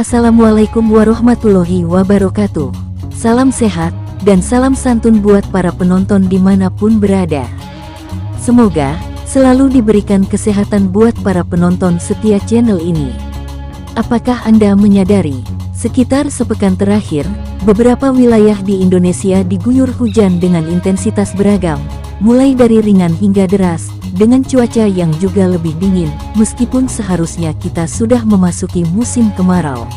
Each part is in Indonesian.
Assalamualaikum warahmatullahi wabarakatuh. Salam sehat dan salam santun buat para penonton dimanapun berada. Semoga selalu diberikan kesehatan buat para penonton setia channel ini. Apakah Anda menyadari, sekitar sepekan terakhir, beberapa wilayah di Indonesia diguyur hujan dengan intensitas beragam, mulai dari ringan hingga deras, dengan cuaca yang juga lebih dingin, meskipun seharusnya kita sudah memasuki musim kemarau.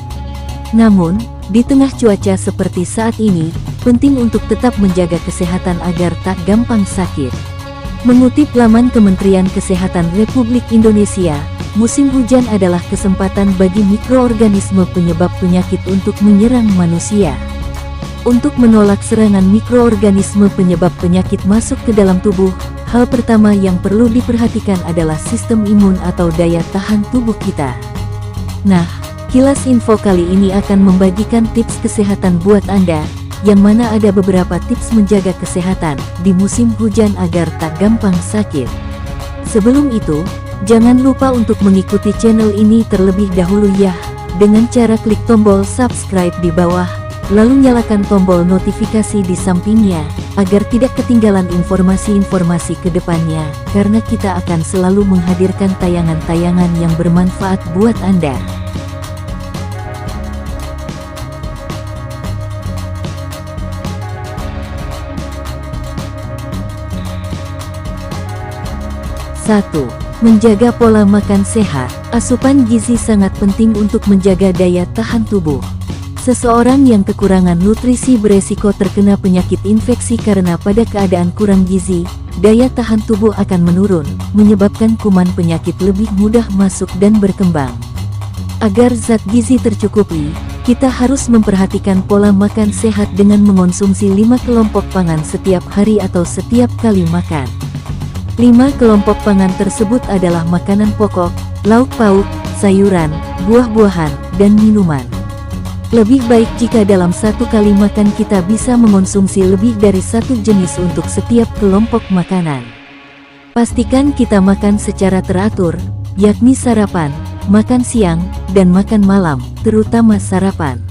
Namun, di tengah cuaca seperti saat ini, penting untuk tetap menjaga kesehatan agar tak gampang sakit. Mengutip laman Kementerian Kesehatan Republik Indonesia, musim hujan adalah kesempatan bagi mikroorganisme penyebab penyakit untuk menyerang manusia. Untuk menolak serangan mikroorganisme penyebab penyakit masuk ke dalam tubuh, hal pertama yang perlu diperhatikan adalah sistem imun atau daya tahan tubuh kita. Nah, kilas info kali ini akan membagikan tips kesehatan buat Anda, yang mana ada beberapa tips menjaga kesehatan di musim hujan agar tak gampang sakit. Sebelum itu, jangan lupa untuk mengikuti channel ini terlebih dahulu ya, dengan cara klik tombol subscribe di bawah, lalu nyalakan tombol notifikasi di sampingnya, agar tidak ketinggalan informasi-informasi ke depannya, karena kita akan selalu menghadirkan tayangan-tayangan yang bermanfaat buat Anda. Satu, menjaga pola makan sehat. Asupan gizi sangat penting untuk menjaga daya tahan tubuh. Seseorang yang kekurangan nutrisi beresiko terkena penyakit infeksi karena pada keadaan kurang gizi, daya tahan tubuh akan menurun, menyebabkan kuman penyakit lebih mudah masuk dan berkembang. Agar zat gizi tercukupi, kita harus memperhatikan pola makan sehat dengan mengonsumsi 5 kelompok pangan setiap hari atau setiap kali makan. 5 kelompok pangan tersebut adalah makanan pokok, lauk pauk, sayuran, buah-buahan, dan minuman. Lebih baik jika dalam satu kali makan kita bisa mengonsumsi lebih dari satu jenis untuk setiap kelompok makanan. Pastikan kita makan secara teratur, yakni sarapan, makan siang, dan makan malam, terutama sarapan.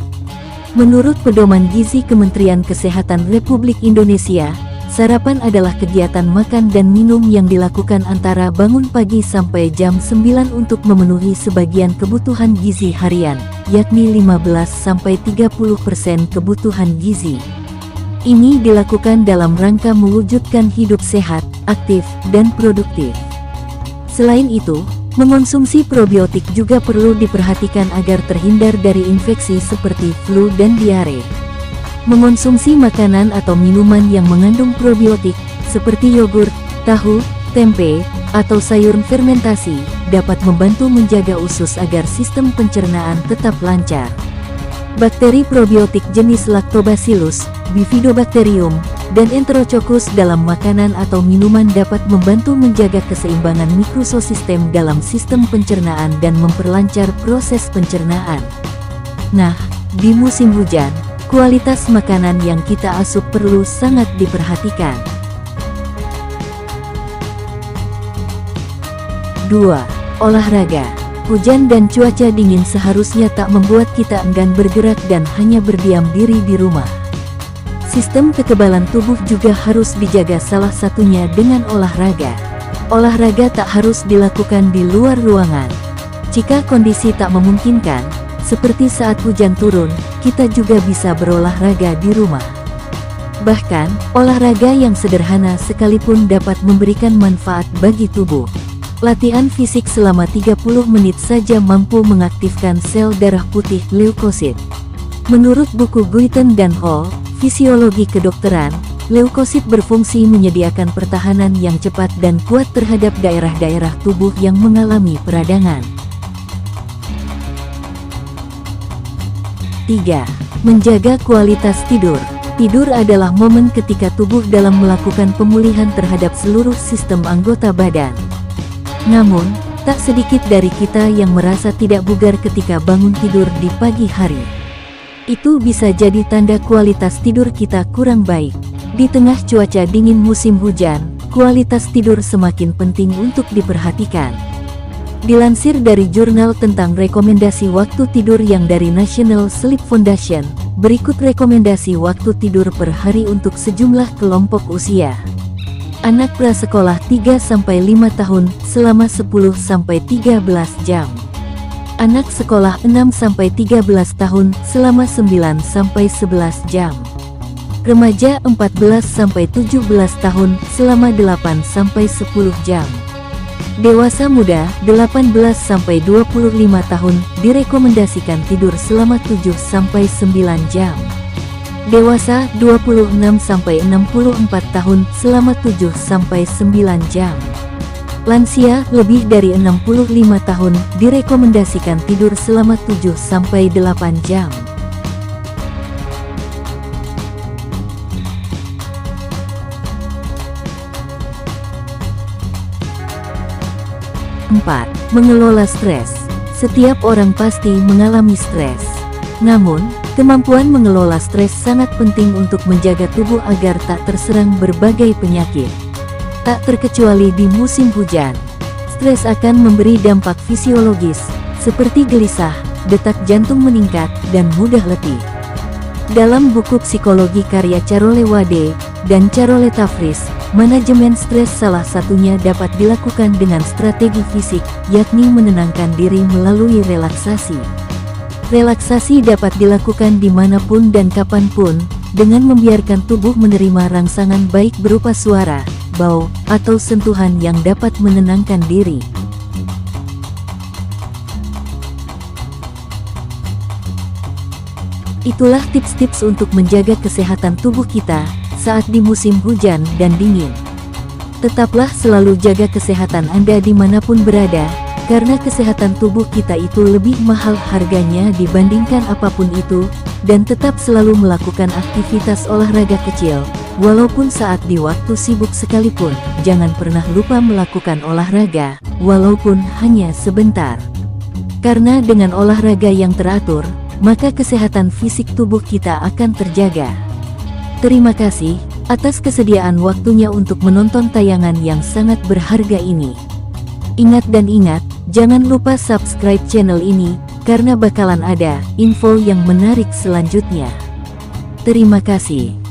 Menurut Pedoman Gizi Kementerian Kesehatan Republik Indonesia, sarapan adalah kegiatan makan dan minum yang dilakukan antara bangun pagi sampai jam 9 untuk memenuhi sebagian kebutuhan gizi harian, yakni 15-30% kebutuhan gizi. Ini dilakukan dalam rangka mewujudkan hidup sehat, aktif, dan produktif. Selain itu, mengonsumsi probiotik juga perlu diperhatikan agar terhindar dari infeksi seperti flu dan diare. Mengonsumsi makanan atau minuman yang mengandung probiotik, seperti yogurt, tahu, tempe, atau sayur fermentasi, dapat membantu menjaga usus agar sistem pencernaan tetap lancar. Bakteri probiotik jenis Lactobacillus, Bifidobacterium, dan Enterococcus dalam makanan atau minuman dapat membantu menjaga keseimbangan mikrosistem dalam sistem pencernaan dan memperlancar proses pencernaan. Nah, di musim hujan, kualitas makanan yang kita asup perlu sangat diperhatikan. 2. Olahraga. Hujan dan cuaca dingin seharusnya tak membuat kita enggan bergerak dan hanya berdiam diri di rumah. Sistem kekebalan tubuh juga harus dijaga, salah satunya dengan olahraga. Olahraga tak harus dilakukan di luar ruangan. Jika kondisi tak memungkinkan, seperti saat hujan turun, kita juga bisa berolahraga di rumah. Bahkan, olahraga yang sederhana sekalipun dapat memberikan manfaat bagi tubuh. Latihan fisik selama 30 menit saja mampu mengaktifkan sel darah putih leukosit. Menurut buku Guyton dan Hall, Fisiologi Kedokteran, leukosit berfungsi menyediakan pertahanan yang cepat dan kuat terhadap daerah-daerah tubuh yang mengalami peradangan. 3. Menjaga kualitas tidur. Tidur adalah momen ketika tubuh dalam melakukan pemulihan terhadap seluruh sistem anggota badan. Namun, tak sedikit dari kita yang merasa tidak bugar ketika bangun tidur di pagi hari. Itu bisa jadi tanda kualitas tidur kita kurang baik. Di tengah cuaca dingin musim hujan, kualitas tidur semakin penting untuk diperhatikan. Dilansir dari jurnal tentang rekomendasi waktu tidur yang dari National Sleep Foundation, berikut rekomendasi waktu tidur per hari untuk sejumlah kelompok usia. Anak prasekolah 3-5 tahun selama 10-13 jam. Anak sekolah 6-13 tahun selama 9-11 jam. Remaja 14-17 tahun selama 8-10 jam. Dewasa muda 18-25 tahun direkomendasikan tidur selama 7-9 jam. Dewasa 26-64 tahun selama 7-9 jam. Lansia lebih dari 65 tahun direkomendasikan tidur selama 7-8 jam. Empat, mengelola stres. Setiap orang pasti mengalami stres. Namun, kemampuan mengelola stres sangat penting untuk menjaga tubuh agar tak terserang berbagai penyakit. Tak terkecuali di musim hujan. Stres akan memberi dampak fisiologis, seperti gelisah, detak jantung meningkat, dan mudah letih. Dalam buku psikologi karya Carole Wade dan Carole Tavris, manajemen stres salah satunya dapat dilakukan dengan strategi fisik, yakni menenangkan diri melalui relaksasi. Relaksasi dapat dilakukan dimanapun dan kapanpun, dengan membiarkan tubuh menerima rangsangan baik berupa suara, bau, atau sentuhan yang dapat menenangkan diri. Itulah tips-tips untuk menjaga kesehatan tubuh kita saat di musim hujan dan dingin. Tetaplah selalu jaga kesehatan Anda dimanapun berada, karena kesehatan tubuh kita itu lebih mahal harganya dibandingkan apapun itu, dan tetap selalu melakukan aktivitas olahraga kecil, walaupun saat di waktu sibuk sekalipun. Jangan pernah lupa melakukan olahraga, walaupun hanya sebentar. Karena dengan olahraga yang teratur, maka kesehatan fisik tubuh kita akan terjaga. Terima kasih atas kesediaan waktunya untuk menonton tayangan yang sangat berharga ini. Ingat, jangan lupa subscribe channel ini, karena bakalan ada info yang menarik selanjutnya. Terima kasih.